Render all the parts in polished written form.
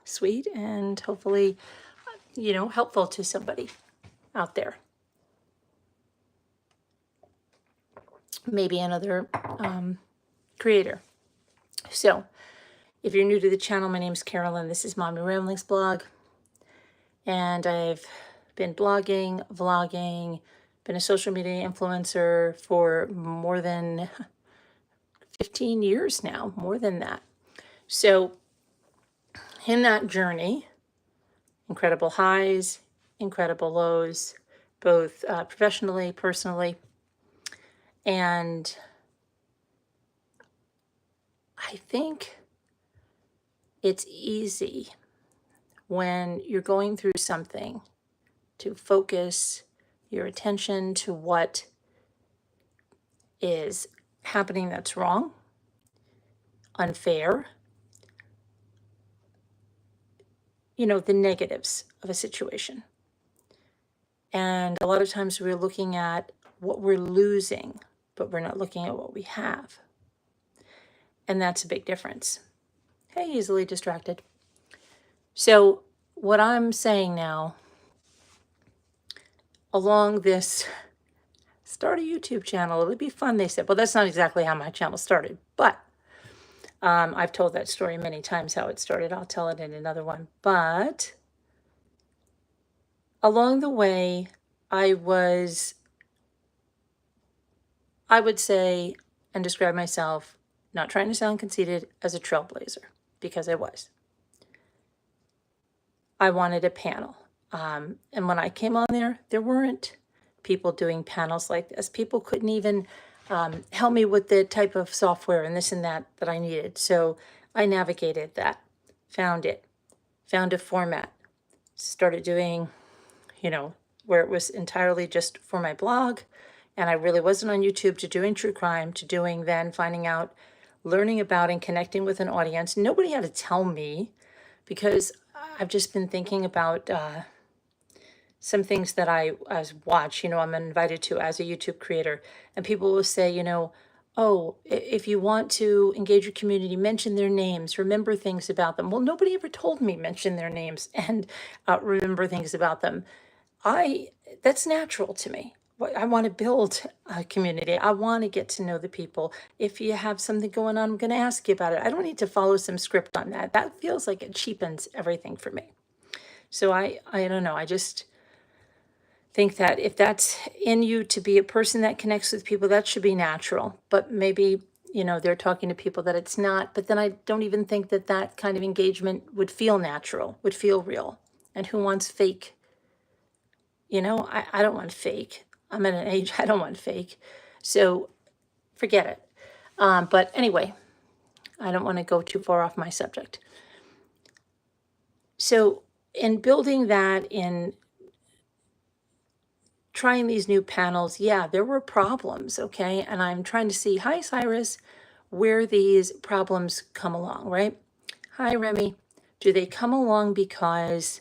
sweet and hopefully, helpful to somebody out there. Maybe another creator. So if you're new to the channel, my name is Carolyn. This is Mommy Ramblings blog. And I've been blogging, vlogging, been a social media influencer for more than 15 years now, more than that. So in that journey, incredible highs, incredible lows, both professionally, personally, and I think it's easy when you're going through something to focus your attention to what is happening that's wrong, unfair, the negatives of a situation. And a lot of times we're looking at what we're losing, but we're not looking at what we have. And that's a big difference. Hey, easily distracted. So what I'm saying now, along this start a YouTube channel, it'll be fun, they said. Well, that's not exactly how my channel started, but I've told that story many times how it started. I'll tell it in another one. But along the way, I would say and describe myself, not trying to sound conceited, as a trailblazer, because I was. I wanted a panel. And when I came on there weren't people doing panels like this. People couldn't even help me with the type of software and this and that I needed. So I navigated that, found a format, started doing, where it was entirely just for my blog. And I really wasn't on YouTube, to doing true crime, to doing then finding out, learning about and connecting with an audience. Nobody had to tell me, because I've just been thinking about some things that I watch, I'm invited to as a YouTube creator. And people will say, oh, if you want to engage your community, mention their names, remember things about them. Well, nobody ever told me mention their names and remember things about them. That's natural to me. I want to build a community. I want to get to know the people. If you have something going on, I'm going to ask you about it. I don't need to follow some script on that. That feels like it cheapens everything for me. So I don't know. I just think that if that's in you to be a person that connects with people, that should be natural. But maybe, they're talking to people that it's not. But then I don't even think that that kind of engagement would feel natural, would feel real. And who wants fake? I don't want fake. I'm at an age I don't want fake. So forget it. But anyway, I don't want to go too far off my subject. So in building that, in trying these new panels, yeah, there were problems, okay? And I'm trying to see, hi, Cyrus, where these problems come along, right? Hi, Remy. Do they come along because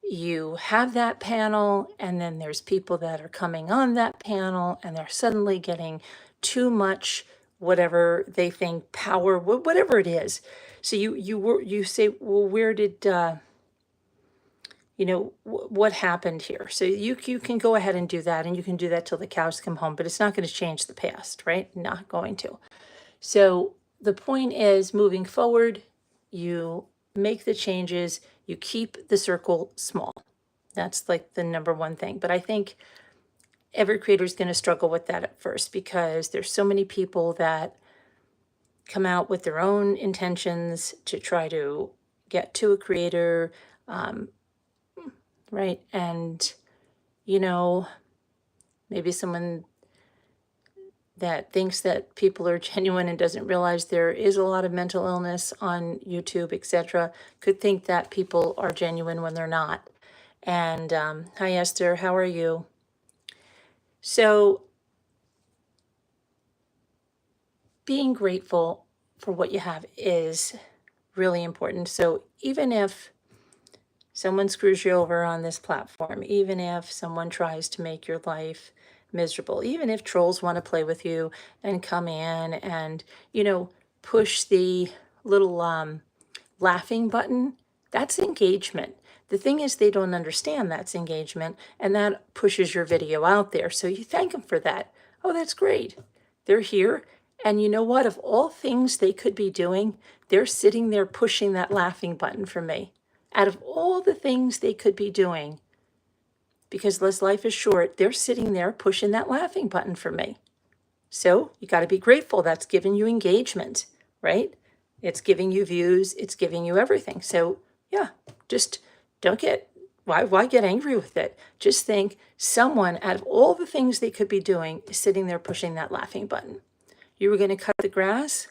you have that panel and then there's people that are coming on that panel and they're suddenly getting too much, whatever they think, power, whatever it is. So you say, well, where did, what happened here? So you can go ahead and do that, and you can do that till the cows come home, but it's not going to change the past, right? Not going to. So the point is, moving forward, you make the changes, you keep the circle small. That's like the number one thing. But I think every creator is going to struggle with that at first, because there's so many people that come out with their own intentions to try to get to a creator, right? And, maybe someone that thinks that people are genuine and doesn't realize there is a lot of mental illness on YouTube, etc., could think that people are genuine when they're not. And hi, Esther, how are you? So being grateful for what you have is really important. So even if someone screws you over on this platform, even if someone tries to make your life miserable, even if trolls want to play with you and come in and, push the little laughing button, that's engagement. The thing is, they don't understand that's engagement, and that pushes your video out there. So you thank them for that. Oh, that's great. They're here. And you know what? Of all things they could be doing, they're sitting there pushing that laughing button for me. Out of all the things they could be doing, because this life is short, they're sitting there pushing that laughing button for me. So you got to be grateful. That's giving you engagement, right? It's giving you views. It's giving you everything. So yeah, just don't get, why get angry with it? Just think someone out of all the things they could be doing is sitting there pushing that laughing button. You were going to cut the grass?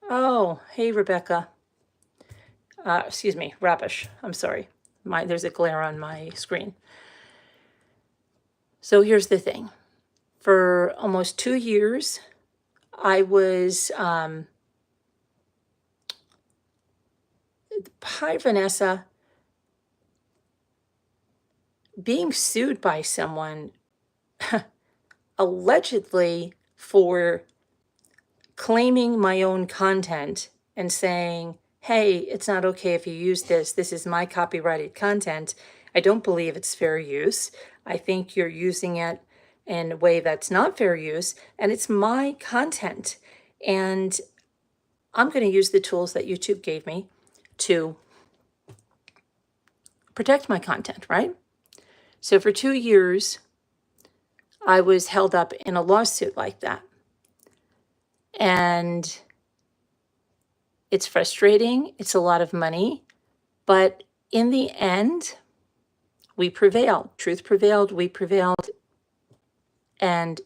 Oh, hey, Rebecca. Excuse me, Rapish. I'm sorry. There's a glare on my screen. So here's the thing. For almost 2 years, I was, hi, Vanessa, being sued by someone allegedly for claiming my own content and saying, hey, it's not okay if you use this. This is my copyrighted content. I don't believe it's fair use. I think you're using it in a way that's not fair use, and it's my content. And I'm going to use the tools that YouTube gave me to protect my content, right? So for 2 years, I was held up in a lawsuit like that. And it's frustrating. It's a lot of money. But in the end, we prevailed. Truth prevailed. We prevailed. And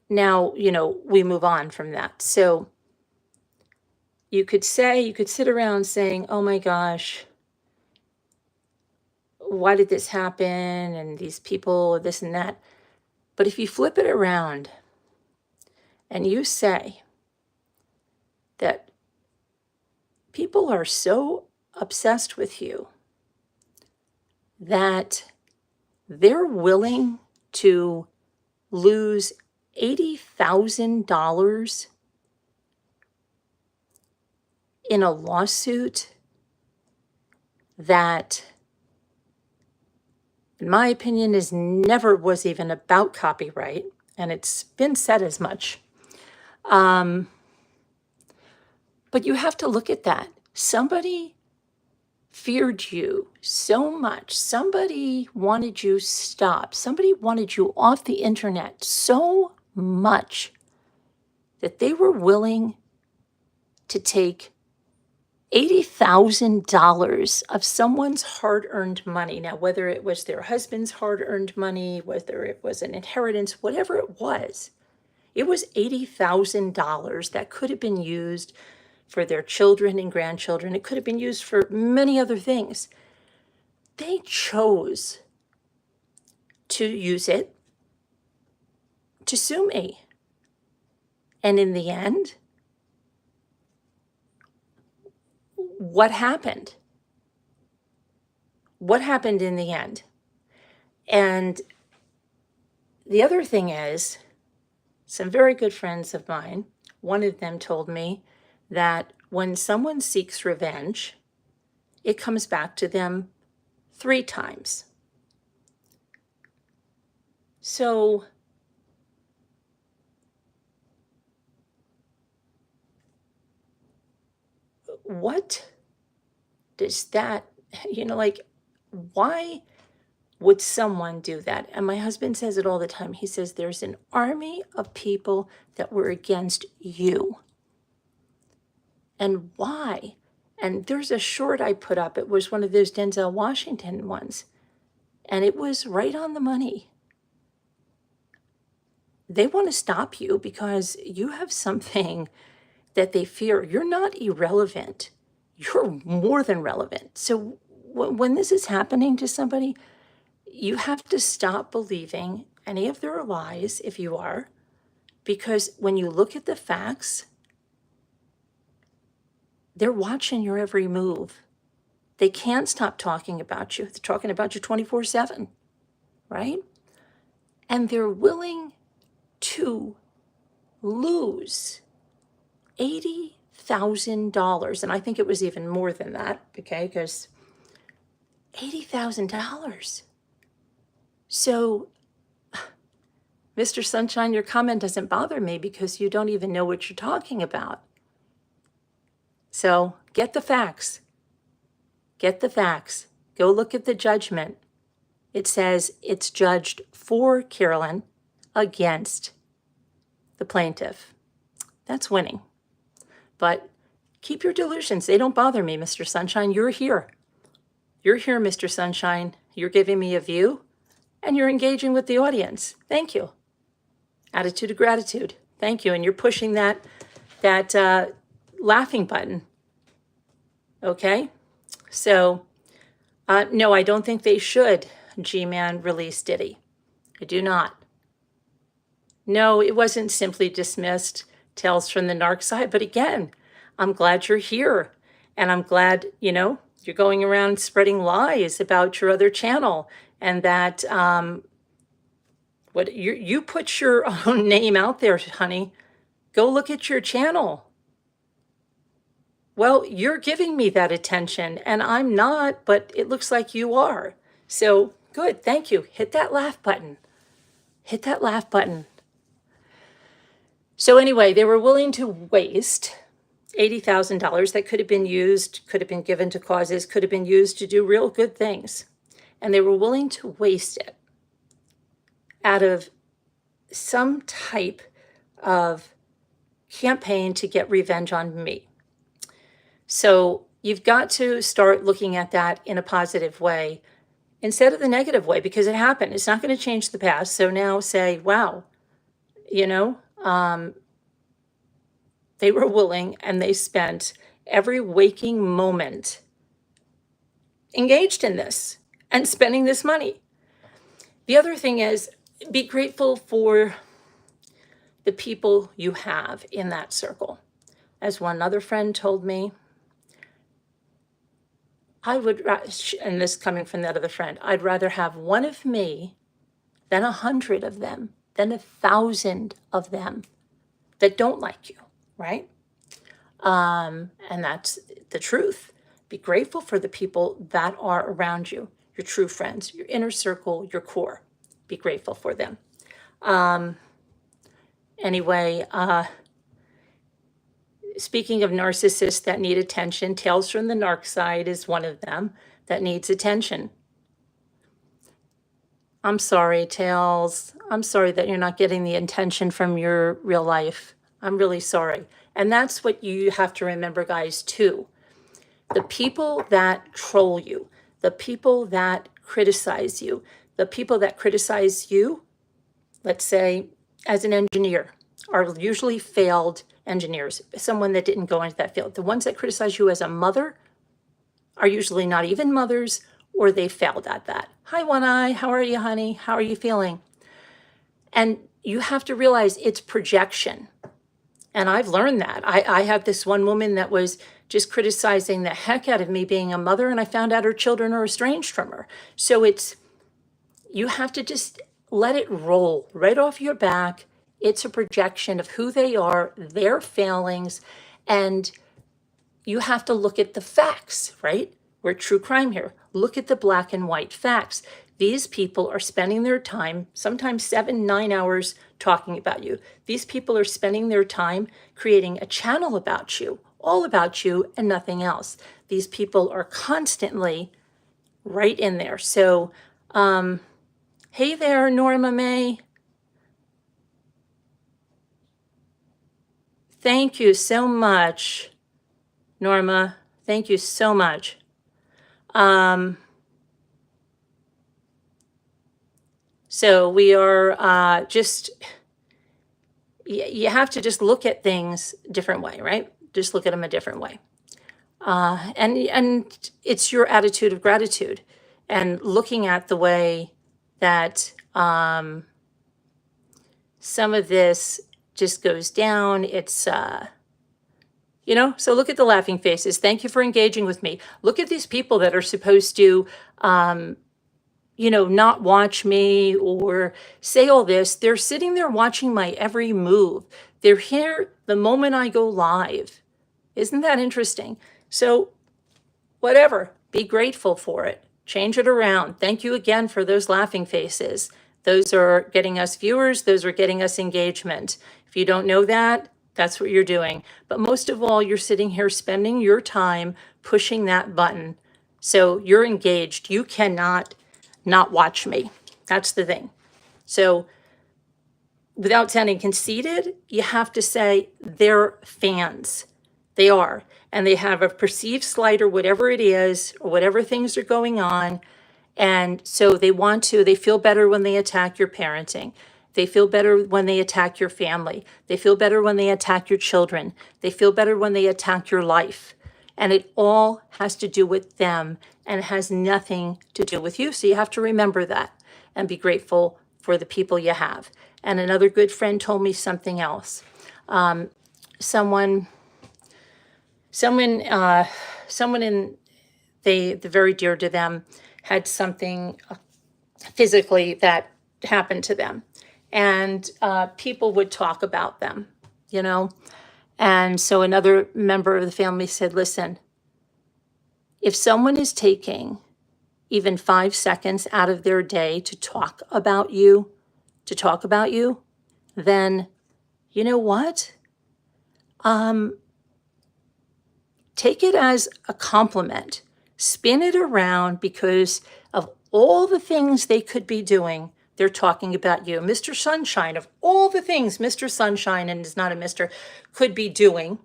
now, we move on from that. So you could sit around saying, oh my gosh, why did this happen? And these people, this and that. But if you flip it around and you say that people are so obsessed with you that they're willing to lose $80,000 in a lawsuit that, in my opinion, never was even about copyright, and it's been said as much. But you have to look at that. Somebody feared you so much. Somebody wanted you stopped. Somebody wanted you off the internet so much that they were willing to take $80,000 of someone's hard-earned money. Now, whether it was their husband's hard-earned money, whether it was an inheritance, whatever it was $80,000 that could have been used for their children and grandchildren. It could have been used for many other things. They chose to use it to sue me. And in the end, what happened? What happened in the end? And the other thing is, some very good friends of mine, one of them told me that when someone seeks revenge, it comes back to them 3 times. So what does that, why would someone do that? And my husband says it all the time. He says, there's an army of people that were against you. And why? And there's a short I put up. It was one of those Denzel Washington ones. And it was right on the money. They want to stop you because you have something that they fear. You're not irrelevant. You're more than relevant. So when this is happening to somebody, you have to stop believing any of their lies if you are, because when you look at the facts, they're watching your every move. They can't stop talking about you. They're talking about you 24/7, right? And they're willing to lose $80,000. And I think it was even more than that, okay, because $80,000. So, Mr. Sunshine, your comment doesn't bother me because you don't even know what you're talking about. So get the facts. Get the facts. Go look at the judgment. It says it's judged for Carolyn against the plaintiff. That's winning. But keep your delusions. They don't bother me, Mr. Sunshine. You're here. You're here, Mr. Sunshine. You're giving me a view, and you're engaging with the audience. Thank you. Attitude of gratitude. Thank you. And you're pushing that laughing button. Okay? So, no, I don't think they should G-Man release Diddy. I do not. No, it wasn't simply dismissed, Tales from the Narc side. But again, I'm glad you're here. And I'm glad, you're going around spreading lies about your other channel. And that what you put your own name out there, honey. Go look at your channel. Well, you're giving me that attention, and I'm not, but it looks like you are. So, good, thank you. Hit that laugh button. Hit that laugh button. So anyway, they were willing to waste $80,000 that could have been used, could have been given to causes, could have been used to do real good things. And they were willing to waste it out of some type of campaign to get revenge on me. So you've got to start looking at that in a positive way instead of the negative way, because it happened. It's not going to change the past. So now say, wow, they were willing and they spent every waking moment engaged in this and spending this money. The other thing is, be grateful for the people you have in that circle. As one other friend told me, I would, and this coming from that other friend, I'd rather have one of me than 100 of them, than 1,000 of them that don't like you, right? And that's the truth. Be grateful for the people that are around you, your true friends, your inner circle, your core. Be grateful for them. Anyway, speaking of narcissists that need attention, Tales from the Narc side is one of them that needs attention. I'm sorry, Tales. I'm sorry that you're not getting the attention from your real life. I'm really sorry. And that's what you have to remember, guys, too. The people that troll you, the people that criticize you, let's say as an engineer, are usually failed engineers, someone that didn't go into that field. The ones that criticize you as a mother are usually not even mothers, or they failed at that. Hi, One Eye. How are you, honey? How are you feeling? And you have to realize it's projection. And I've learned that. I have this one woman that was just criticizing the heck out of me being a mother, and I found out her children are estranged from her. So you have to just let it roll right off your back. It's a projection of who they are, their failings, and you have to look at the facts, right? We're true crime here. Look at the black and white facts. These people are spending their time, sometimes 7-9 hours, talking about you. These people are spending their time creating a channel about you, all about you and nothing else. These people are constantly right in there. So, hey there, Norma May. Thank you so much, Norma. Thank you so much. So we are you have to just look at things a different way, right? Just look at them a different way. And it's your attitude of gratitude and looking at the way that some of this just goes down. It's, so look at the laughing faces. Thank you for engaging with me. Look at these people that are supposed to not watch me or say all this. They're sitting there watching my every move. They're here the moment I go live. Isn't that interesting? So, whatever, be grateful for it. Change it around. Thank you again for those laughing faces. Those are getting us viewers, those are getting us engagement. If you don't know that, that's what you're doing. But most of all, you're sitting here spending your time pushing that button. So you're engaged. You cannot not watch me. That's the thing. So without sounding conceited, you have to say they're fans. They are. And they have a perceived slight or whatever it is, or whatever things are going on. And so they feel better when they attack your parenting. They feel better when they attack your family. They feel better when they attack your children. They feel better when they attack your life. And it all has to do with them and it has nothing to do with you. So you have to remember that and be grateful for the people you have. And another good friend told me something else. Someone in they're very dear to them had something physically that happened to them, and people would talk about them, And so another member of the family said, "Listen, if someone is taking even 5 seconds out of their day to talk about you, then you know what? Take it as a compliment. Spin it around because of all the things they could be doing. They're talking about you. Mr. Sunshine, of all the things Mr. Sunshine, and is not a Mr., could be doing,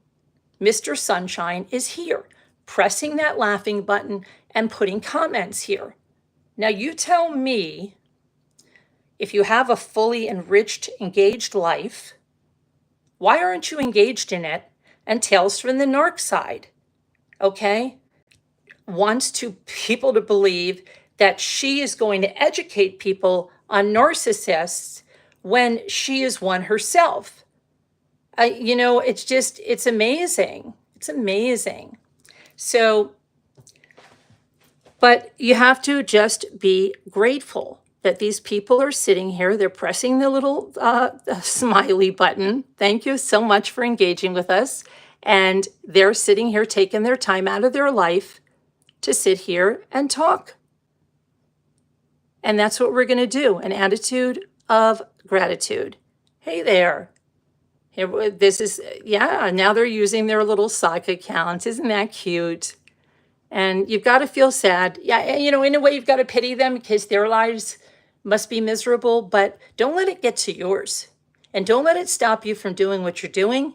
Mr. Sunshine is here, pressing that laughing button and putting comments here. Now you tell me, if you have a fully enriched, engaged life, why aren't you engaged in it? And Tales from the Narc side, okay, wants people to believe that she is going to educate people on narcissists when she is one herself. It's amazing. It's amazing. So, but you have to just be grateful that these people are sitting here. They're pressing the little smiley button. Thank you so much for engaging with us. And they're sitting here taking their time out of their life to sit here and talk. And that's what we're going to do, an attitude of gratitude. Hey there. Now they're using their little sock accounts. Isn't that cute? And you've got to feel sad. Yeah, in a way, you've got to pity them because their lives must be miserable, but don't let it get to yours. And don't let it stop you from doing what you're doing.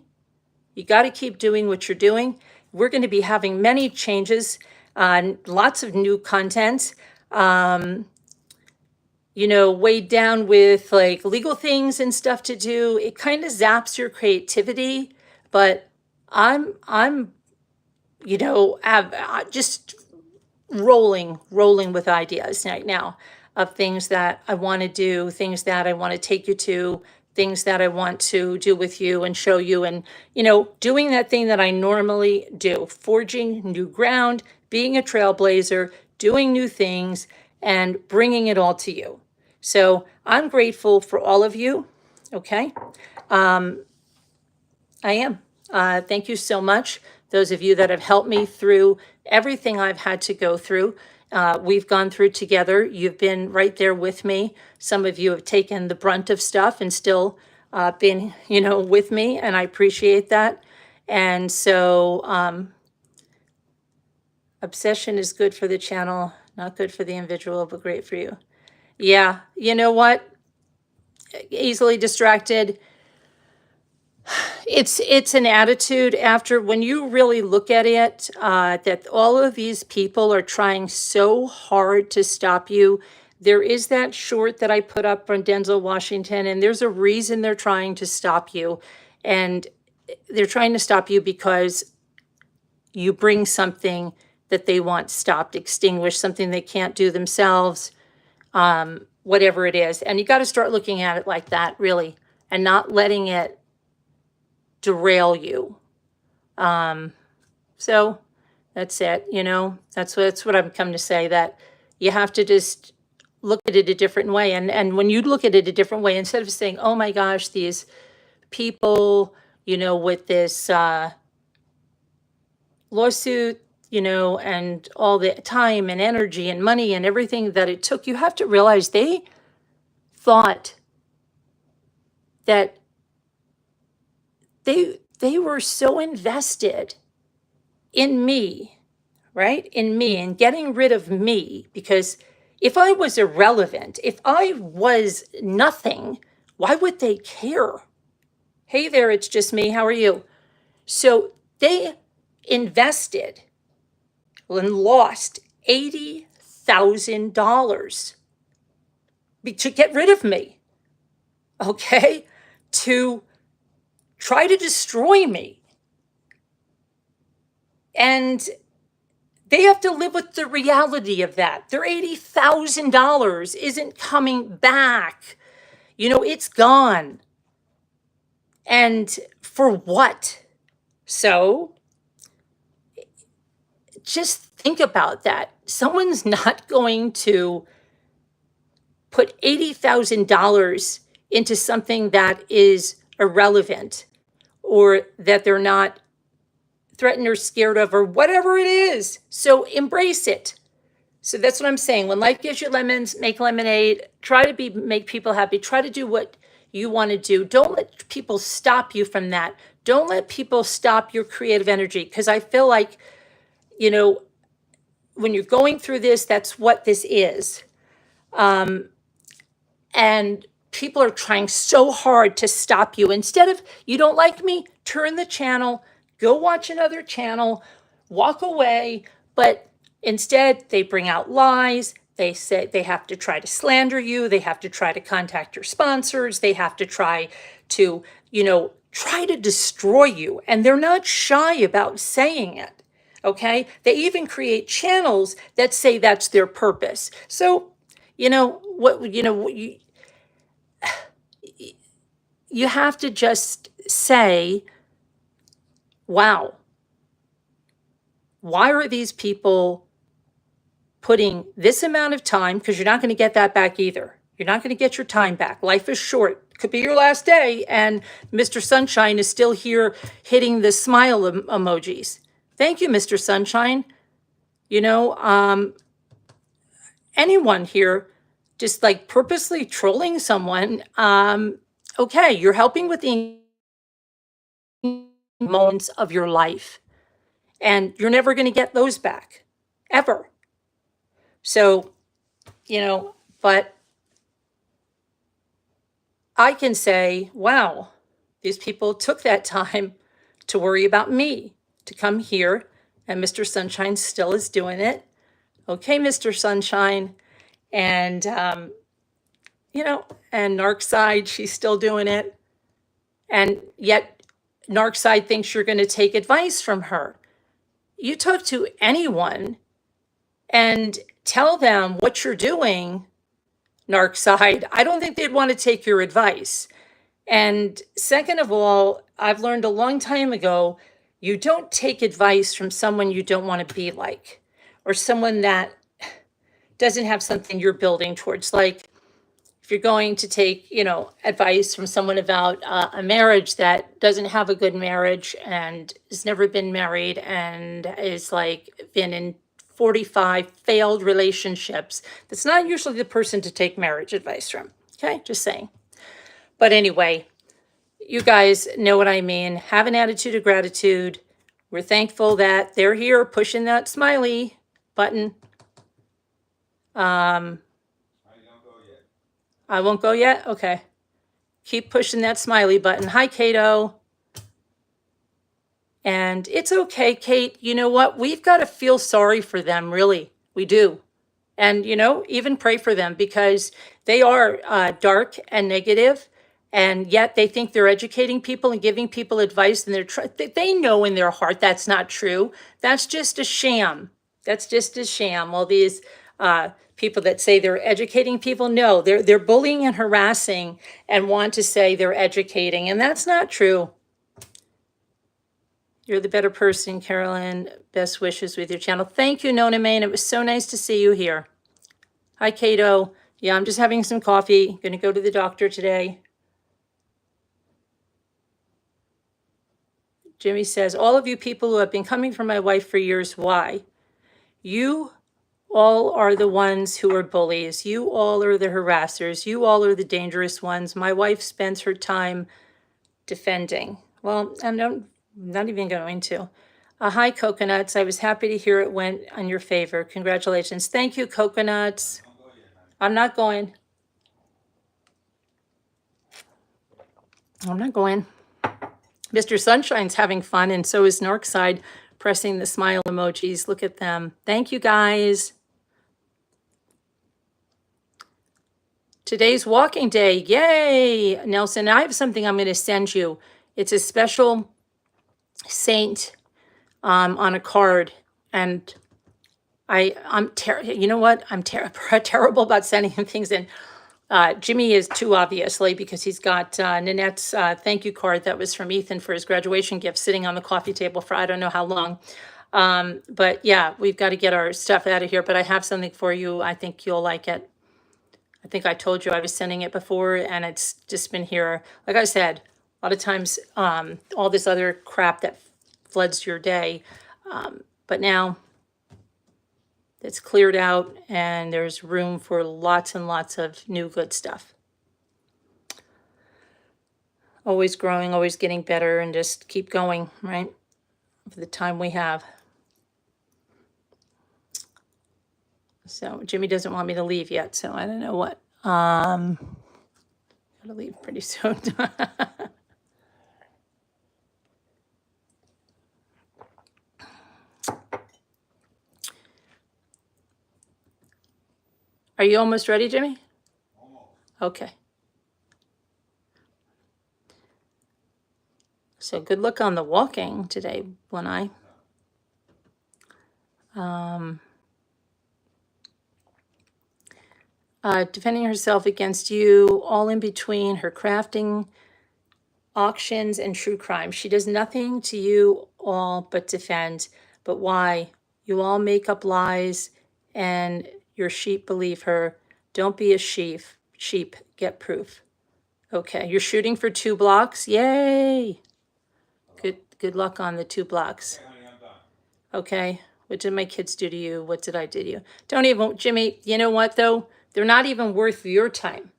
You got to keep doing what you're doing. We're going to be having many changes, lots of new content, weighed down with like legal things and stuff to do. It kind of zaps your creativity, but I'm just rolling with ideas right now of things that I want to do, things that I want to take you to, things that I want to do with you and show you, and doing that thing that I normally do, forging new ground, being a trailblazer, doing new things, and bringing it all to you. So I'm grateful for all of you. Okay. I am. Thank you so much. Those of you that have helped me through everything I've had to go through. We've gone through together. You've been right there with me. Some of you have taken the brunt of stuff and still been, with me, and I appreciate that. And so obsession is good for the channel, not good for the individual, but great for you. Yeah, you know what? Easily distracted. It's an attitude after when you really look at it, that all of these people are trying so hard to stop you. There is that short that I put up on Denzel Washington, and there's a reason they're trying to stop you. And they're trying to stop you because you bring something that they want stopped, extinguished, something they can't do themselves, whatever it is. And you got to start looking at it like that, really, and not letting it derail you. So that's it. That's what I've come to say, that you have to just look at it a different way. And when you look at it a different way, instead of saying, oh my gosh, these people, with this lawsuit, and all the time and energy and money and everything that it took, you have to realize they thought that they were so invested in me, right? In me and getting rid of me, because if I was irrelevant, if I was nothing, why would they care? Hey there, it's just me. How are you? So they invested and lost $80,000 to get rid of me, okay? To try to destroy me. And they have to live with the reality of that. Their $80,000 isn't coming back. It's gone. And for what? So just think about that. Someone's not going to put $80,000 into something that is irrelevant, or that they're not threatened or scared of, or whatever it is. So embrace it. So that's what I'm saying. When life gives you lemons, make lemonade. Try to make people happy. Try to do what you want to do. Don't let people stop you from that. Don't let people stop your creative energy, because I feel like, when you're going through this, that's what this is. And people are trying so hard to stop you. Instead of, you don't like me, turn the channel, go watch another channel, walk away. But instead, they bring out lies. They say they have to try to slander you. They have to try to contact your sponsors. They have to try to, try to destroy you. And they're not shy about saying it. Okay? They even create channels that say that's their purpose. So, you have to just say, wow, why are these people putting this amount of time? Because you're not going to get that back either. You're not going to get your time back. Life is short. Could be your last day, and Mr. Sunshine is still here hitting the smile emojis. Thank you, Mr. Sunshine. Anyone here just like purposely trolling someone, okay, you're helping with the moments of your life, and you're never going to get those back, ever. So, but I can say, wow, these people took that time to worry about me, to come here, and Mr. Sunshine still is doing it. Okay, Mr. Sunshine. And, and Narcside, she's still doing it. And yet Narcside thinks you're going to take advice from her. You talk to anyone and tell them what you're doing, Narcside, I don't think they'd want to take your advice. And second of all, I've learned a long time ago, you don't take advice from someone you don't want to be like, or someone that doesn't have something you're building towards. Like if you're going to take, advice from someone about a marriage that doesn't have a good marriage and has never been married and is like been in 45 failed relationships, that's not usually the person to take marriage advice from. Okay, just saying. But anyway, you guys know what I mean. Have an attitude of gratitude. We're thankful that they're here pushing that smiley button. I won't go yet? Okay. Keep pushing that smiley button. Hi, Cato. And it's okay, Kate. You know what? We've got to feel sorry for them, really. We do. And, even pray for them, because they are dark and negative, and yet they think they're educating people and giving people advice, and they know in their heart that's not true. That's just a sham. That's just a sham. All these people that say they're educating people, no, they're bullying and harassing and want to say they're educating, and that's not true. You're the better person, Carolyn. Best wishes with your channel. Thank you, Nona Main. It was so nice to see you here. Hi, Cato. Yeah, I'm just having some coffee. Going to go to the doctor today. Jimmy says, all of you people who have been coming for my wife for years, why? You all are the ones who are bullies. You all are the harassers. You all are the dangerous ones. My wife spends her time defending. Well, I'm not even going to. Hi, Coconuts. I was happy to hear it went in your favor. Congratulations. Thank you, Coconuts. I'm not going. I'm not going. Mr. Sunshine's having fun, and so is Norkside, pressing the smile emojis. Look at them. Thank you, guys. Today's walking day. Yay, Nelson. I have something I'm going to send you. It's a special saint on a card. And you know what? I'm terrible about sending him things in. Jimmy is too, obviously, because he's got Nanette's thank you card that was from Ethan for his graduation gift sitting on the coffee table for I don't know how long. But yeah, we've got to get our stuff out of here. But I have something for you. I think you'll like it. I think I told you I was sending it before, and it's just been here. Like I said, a lot of times, all this other crap that floods your day. But now it's cleared out, and there's room for lots and lots of new good stuff. Always growing, always getting better, and just keep going, right? For the time we have. So Jimmy doesn't want me to leave yet, so I don't know what. Gotta leave pretty soon. Are you almost ready, Jimmy? Almost. Okay. So good luck on the walking today, Lanai. Defending herself against you, all in between her crafting, auctions, and true crime. She does nothing to you all but defend. But why? You all make up lies and your sheep believe her. Don't be a sheep, get proof. Okay, you're shooting for 2 blocks. Yay! Good luck on the 2 blocks. Okay, what did my kids do to you? What did I do to you? Don't even, Jimmy, you know what though? They're not even worth your time.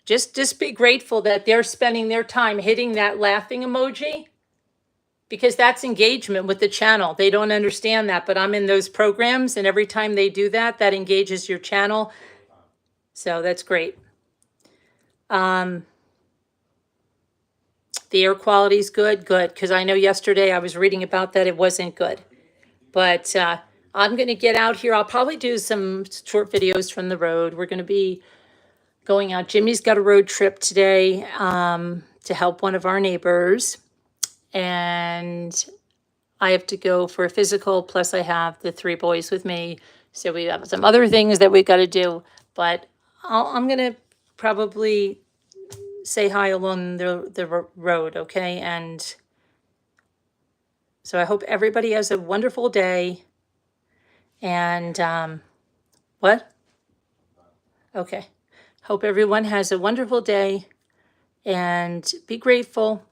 Just be grateful that they're spending their time hitting that laughing emoji, because that's engagement with the channel. They don't understand that, but I'm in those programs, and every time they do that, that engages your channel. So that's great. The air quality is good, because I know yesterday I was reading about that. It wasn't good. But I'm going to get out here. I'll probably do some short videos from the road. We're going to be going out. Jimmy's got a road trip today to help one of our neighbors. And I have to go for a physical. Plus, I have the 3 boys with me. So we have some other things that we've got to do. But I'm going to probably say hi along the road, okay? And so I hope everybody has a wonderful day. And what? Okay. Hope everyone has a wonderful day and be grateful.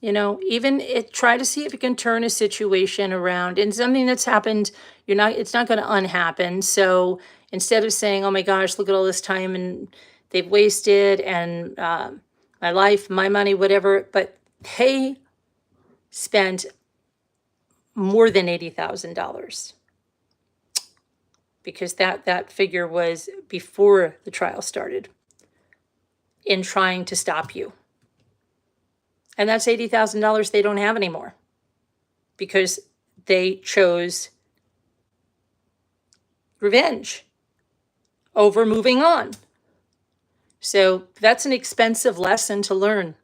You know, even try to see if you can turn a situation around, and something that's happened, it's not going to unhappen. So instead of saying, oh my gosh, look at all this time and they've wasted and my life, my money, whatever, but they spent more than $80,000 because that figure was before the trial started in trying to stop you. And that's $80,000 they don't have anymore because they chose revenge over moving on. So that's an expensive lesson to learn.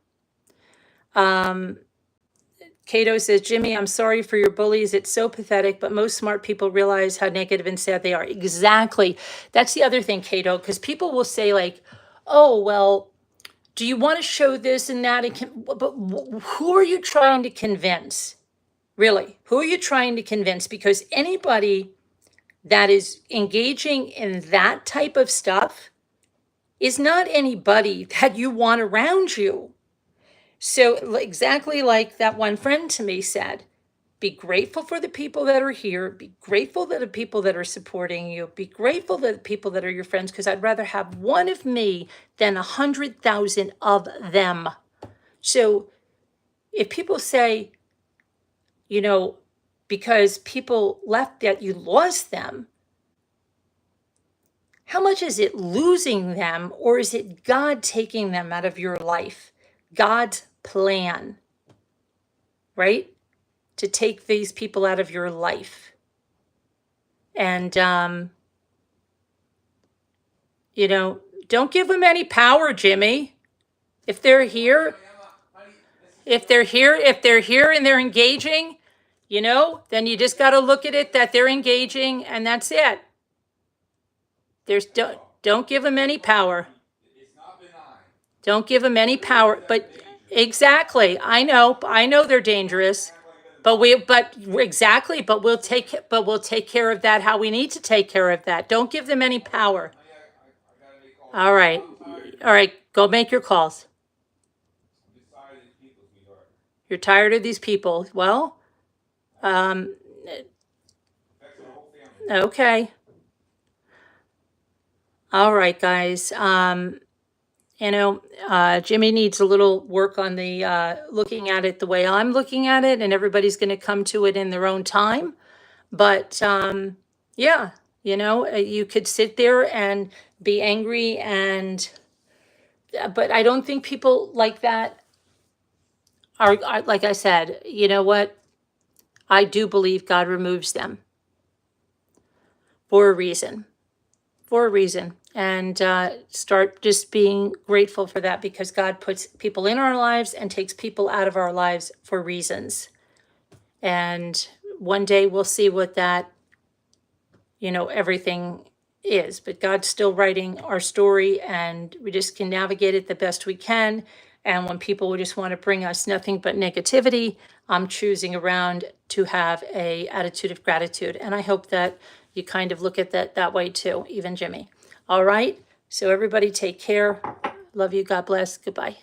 Cato says, Jimmy, I'm sorry for your bullies. It's so pathetic, but most smart people realize how negative and sad they are. Exactly. That's the other thing, Cato, because people will say like, oh, well, do you want to show this and that? But who are you trying to convince? Really, who are you trying to convince? Because anybody that is engaging in that type of stuff is not anybody that you want around you. So exactly like that one friend to me said, be grateful for the people that are here. Be grateful for the people that are supporting you. Be grateful for the people that are your friends, because I'd rather have one of me than 100,000 of them. So if people say, because people left that you lost them, how much is it losing them, or is it God taking them out of your life? God's plan, right? To take these people out of your life. And, don't give them any power, Jimmy. If they're here and they're engaging, then you just got to look at it that they're engaging, and that's it. Don't give them any power. Don't give them any power. But exactly, I know they're dangerous. But we'll take care of that how we need to take care of that. Don't give them any power. All right. Go make your calls. You're tired of these people. Well, okay. All right, guys. Jimmy needs a little work on the looking at it the way I'm looking at it, and everybody's going to come to it in their own time. But yeah, you could sit there and be angry, but I don't think people like that are like I said, you know what? I do believe God removes them for a reason. And start just being grateful for that, because God puts people in our lives and takes people out of our lives for reasons. And one day we'll see what that, everything is. But God's still writing our story, and we just can navigate it the best we can. And when people just want to bring us nothing but negativity, I'm choosing around to have a attitude of gratitude. And I hope that you kind of look at that way too, even Jimmy. All right. So everybody take care. Love you. God bless. Goodbye.